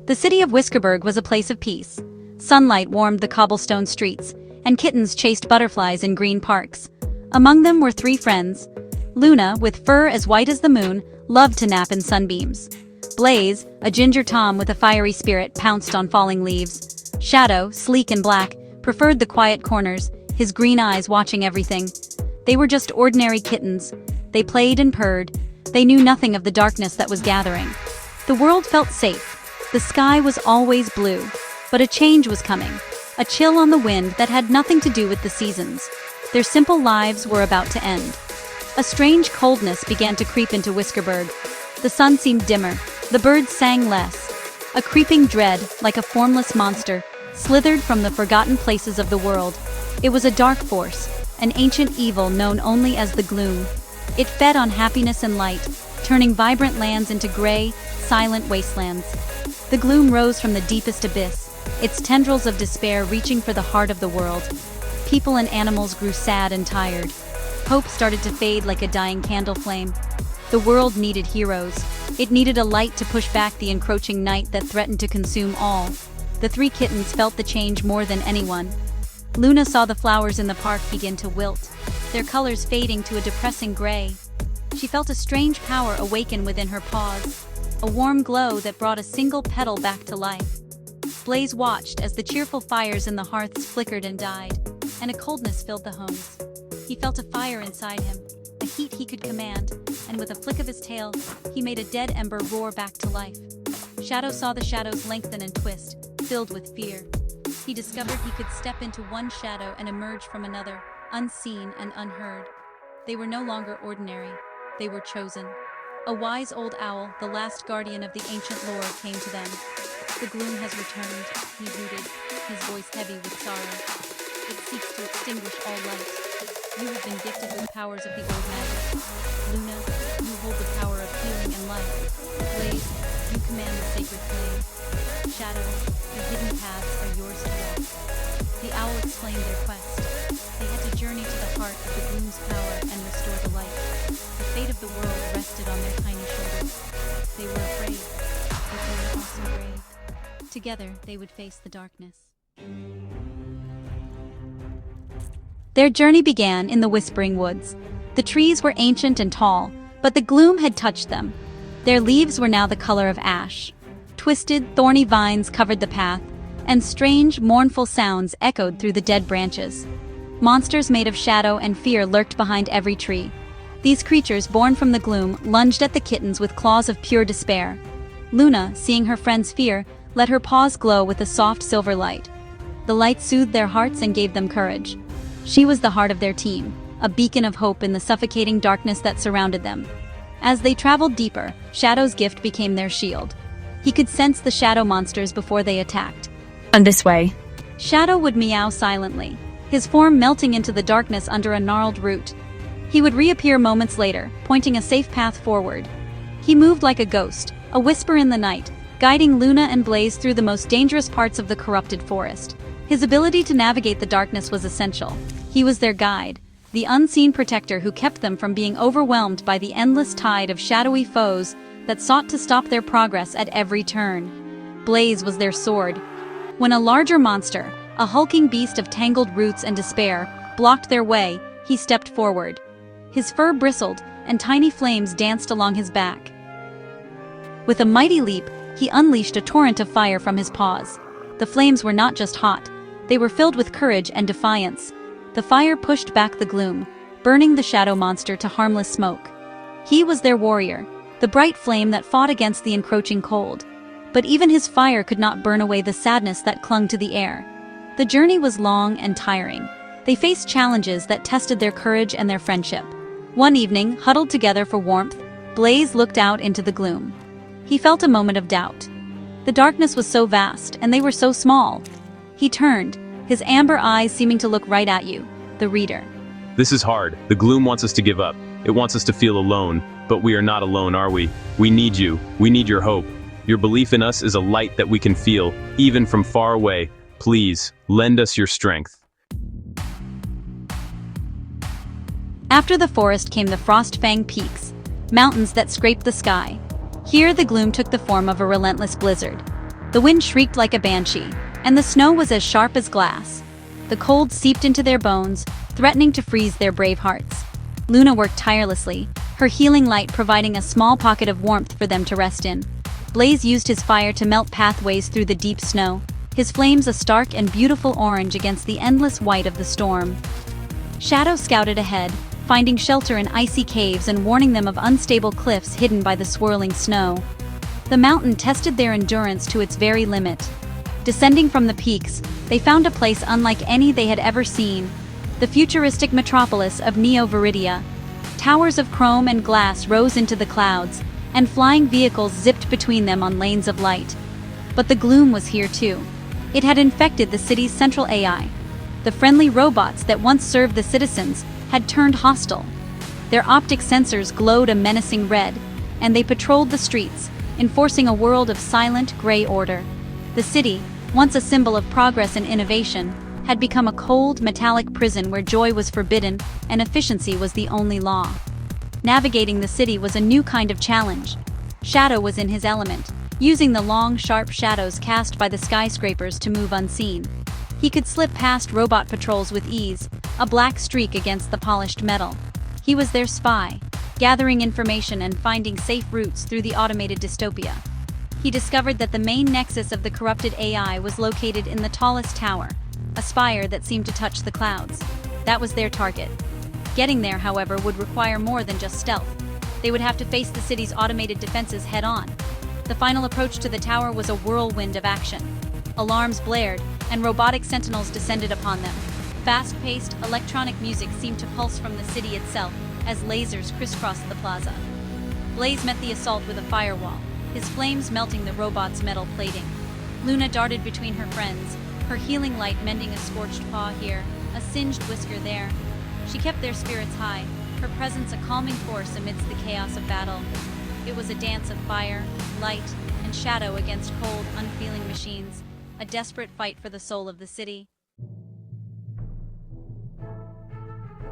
The city of Whiskerburg was a place of peace. Sunlight warmed the cobblestone streets, and kittens chased butterflies in green parks. Among them were three friends. Luna, with fur as white as the moon, loved to nap in sunbeams. Blaze, a ginger tom with a fiery spirit, pounced on falling leaves. Shadow, sleek and black, preferred the quiet corners, his green eyes watching everything. They were just ordinary kittens. They played and purred. They knew nothing of the darkness that was gathering. The world felt safe. The sky was always blue. But a change was coming. A chill on the wind that had nothing to do with the seasons. Their simple lives were about to end. A strange coldness began to creep into Whiskerburg. The sun seemed dimmer. The birds sang less. A creeping dread, like a formless monster, slithered from the forgotten places of the world. It was a dark force, an ancient evil known only as the gloom. It fed on happiness and light, turning vibrant lands into gray, silent wastelands. The gloom rose from the deepest abyss, its tendrils of despair reaching for the heart of the world. People and animals grew sad and tired. Hope started to fade like a dying candle flame. The world needed heroes. It needed a light to push back the encroaching night that threatened to consume all. The three kittens felt the change more than anyone. Luna saw the flowers in the park begin to wilt, their colors fading to a depressing gray. She felt a strange power awaken within her paws, a warm glow that brought a single petal back to life. Blaze watched as the cheerful fires in the hearths flickered and died, and a coldness filled the homes. He felt a fire inside him, a heat he could command, and with a flick of his tail, he made a dead ember roar back to life. Shadow saw the shadows lengthen and twist, filled with fear. He discovered he could step into one shadow and emerge from another, unseen and unheard. They were no longer ordinary. They were chosen. A wise old owl, the last guardian of the ancient lore, came to them. The gloom has returned, he hooted, his voice heavy with sorrow. It seeks to extinguish all light. You have been gifted with powers of the old magic. Luna, you hold the power of healing and life. Blaze, you command the sacred flame. Shadow, the hidden paths are yours to walk. The owl explained their quest. They had to journey to the heart of the gloom's power and restore the light. The fate of the world rested on their tiny shoulders. They were afraid, but they were also brave. Together, they would face the darkness. Their journey began in the Whispering Woods. The trees were ancient and tall, but the gloom had touched them. Their leaves were now the color of ash. Twisted, thorny vines covered the path, and strange, mournful sounds echoed through the dead branches. Monsters made of shadow and fear lurked behind every tree. These creatures, born from the gloom, lunged at the kittens with claws of pure despair. Luna, seeing her friend's fear, let her paws glow with a soft silver light. The light soothed their hearts and gave them courage. She was the heart of their team, a beacon of hope in the suffocating darkness that surrounded them. As they traveled deeper, Shadow's gift became their shield. He could sense the shadow monsters before they attacked. And this way. Shadow would meow silently, his form melting into the darkness under a gnarled root. He would reappear moments later, pointing a safe path forward. He moved like a ghost, a whisper in the night, guiding Luna and Blaze through the most dangerous parts of the corrupted forest. His ability to navigate the darkness was essential. He was their guide, the unseen protector who kept them from being overwhelmed by the endless tide of shadowy foes that sought to stop their progress at every turn. Blaze was their sword. When a larger monster, a hulking beast of tangled roots and despair, blocked their way, he stepped forward. His fur bristled, and tiny flames danced along his back. With a mighty leap, he unleashed a torrent of fire from his paws. The flames were not just hot, they were filled with courage and defiance. The fire pushed back the gloom, burning the shadow monster to harmless smoke. He was their warrior, the bright flame that fought against the encroaching cold. But even his fire could not burn away the sadness that clung to the air. The journey was long and tiring. They faced challenges that tested their courage and their friendship. One evening, huddled together for warmth, Blaze looked out into the gloom. He felt a moment of doubt. The darkness was so vast, and they were so small. He turned, his amber eyes seeming to look right at you, the reader. This is hard. The gloom wants us to give up. It wants us to feel alone, but we are not alone, are we? We need you. We need your hope. Your belief in us is a light that we can feel, even from far away. Please, lend us your strength. After the forest came the frost-fanged peaks, mountains that scraped the sky. Here the gloom took the form of a relentless blizzard. The wind shrieked like a banshee, and the snow was as sharp as glass. The cold seeped into their bones, threatening to freeze their brave hearts. Luna worked tirelessly, her healing light providing a small pocket of warmth for them to rest in. Blaze used his fire to melt pathways through the deep snow, his flames a stark and beautiful orange against the endless white of the storm. Shadow scouted ahead, finding shelter in icy caves and warning them of unstable cliffs hidden by the swirling snow. The mountain tested their endurance to its very limit. Descending from the peaks, they found a place unlike any they had ever seen, the futuristic metropolis of Neo Viridia. Towers of chrome and glass rose into the clouds, and flying vehicles zipped between them on lanes of light. But the gloom was here too. It had infected the city's central AI. The friendly robots that once served the citizens had turned hostile. Their optic sensors glowed a menacing red, and they patrolled the streets, enforcing a world of silent, gray order. The city, once a symbol of progress and innovation, had become a cold, metallic prison where joy was forbidden and efficiency was the only law. Navigating the city was a new kind of challenge. Shadow was in his element, using the long, sharp shadows cast by the skyscrapers to move unseen. He could slip past robot patrols with ease, a black streak against the polished metal. He was their spy, gathering information and finding safe routes through the automated dystopia. He discovered that the main nexus of the corrupted AI was located in the tallest tower, a spire that seemed to touch the clouds. That was their target. Getting there, however, would require more than just stealth. They would have to face the city's automated defenses head-on. The final approach to the tower was a whirlwind of action. Alarms blared, and robotic sentinels descended upon them. Fast-paced, electronic music seemed to pulse from the city itself as lasers crisscrossed the plaza. Blaze met the assault with a firewall, his flames melting the robot's metal plating. Luna darted between her friends, her healing light mending a scorched paw here, a singed whisker there. She kept their spirits high, her presence a calming force amidst the chaos of battle. It was a dance of fire, light, and shadow against cold, unfeeling machines, a desperate fight for the soul of the city.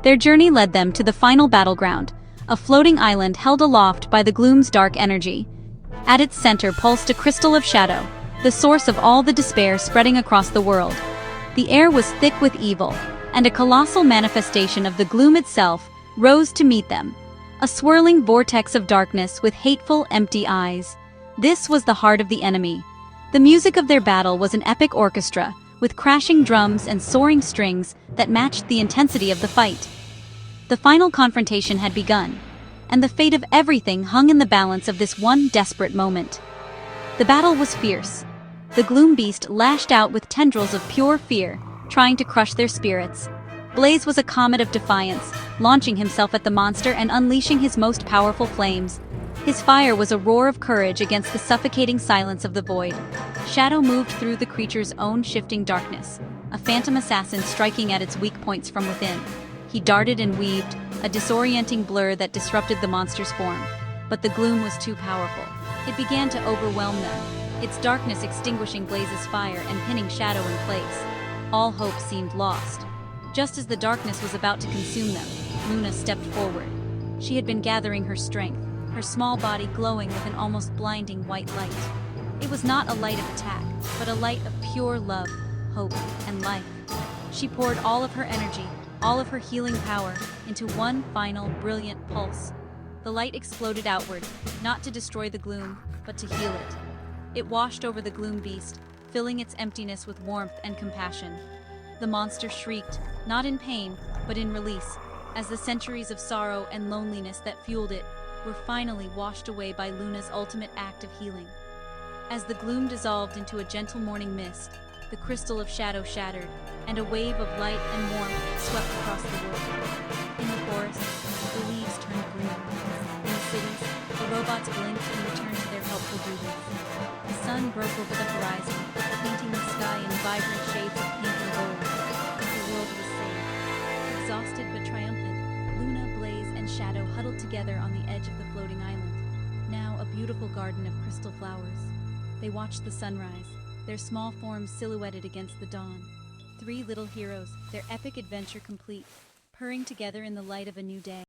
Their journey led them to the final battleground, a floating island held aloft by the gloom's dark energy. At its center pulsed a crystal of shadow, the source of all the despair spreading across the world. The air was thick with evil, and a colossal manifestation of the gloom itself rose to meet them, a swirling vortex of darkness with hateful, empty eyes. This was the heart of the enemy. The music of their battle was an epic orchestra, with crashing drums and soaring strings that matched the intensity of the fight. The final confrontation had begun, and the fate of everything hung in the balance of this one desperate moment. The battle was fierce. The gloom beast lashed out with tendrils of pure fear, trying to crush their spirits. Blaze was a comet of defiance, launching himself at the monster and unleashing his most powerful flames. His fire was a roar of courage against the suffocating silence of the void. Shadow moved through the creature's own shifting darkness, a phantom assassin striking at its weak points from within. He darted and weaved, a disorienting blur that disrupted the monster's form. But the gloom was too powerful. It began to overwhelm them, its darkness extinguishing Blaze's fire and pinning Shadow in place. All hope seemed lost. Just as the darkness was about to consume them, Luna stepped forward. She had been gathering her strength, her small body glowing with an almost blinding white light. It was not a light of attack, but a light of pure love, hope, and life. She poured all of her energy, all of her healing power, into one final, brilliant pulse. The light exploded outward, not to destroy the gloom, but to heal it. It washed over the gloom beast, filling its emptiness with warmth and compassion. The monster shrieked, not in pain, but in release, as the centuries of sorrow and loneliness that fueled it were finally washed away by Luna's ultimate act of healing. As the gloom dissolved into a gentle morning mist, the crystal of shadow shattered, and a wave of light and warmth swept across the world. In the forest, the leaves turned green. In the cities, the robots blinked and returned to their helpful duties. The sun broke over the horizon, painting the sky in vibrant shades of pink and gold. The world was saved. Exhausted but triumphant, Luna, Blaze, and Shadow huddled together on the edge of the floating island, now a beautiful garden of crystal flowers. They watched the sunrise, their small forms silhouetted against the dawn. Three little heroes, their epic adventure complete, purring together in the light of a new day.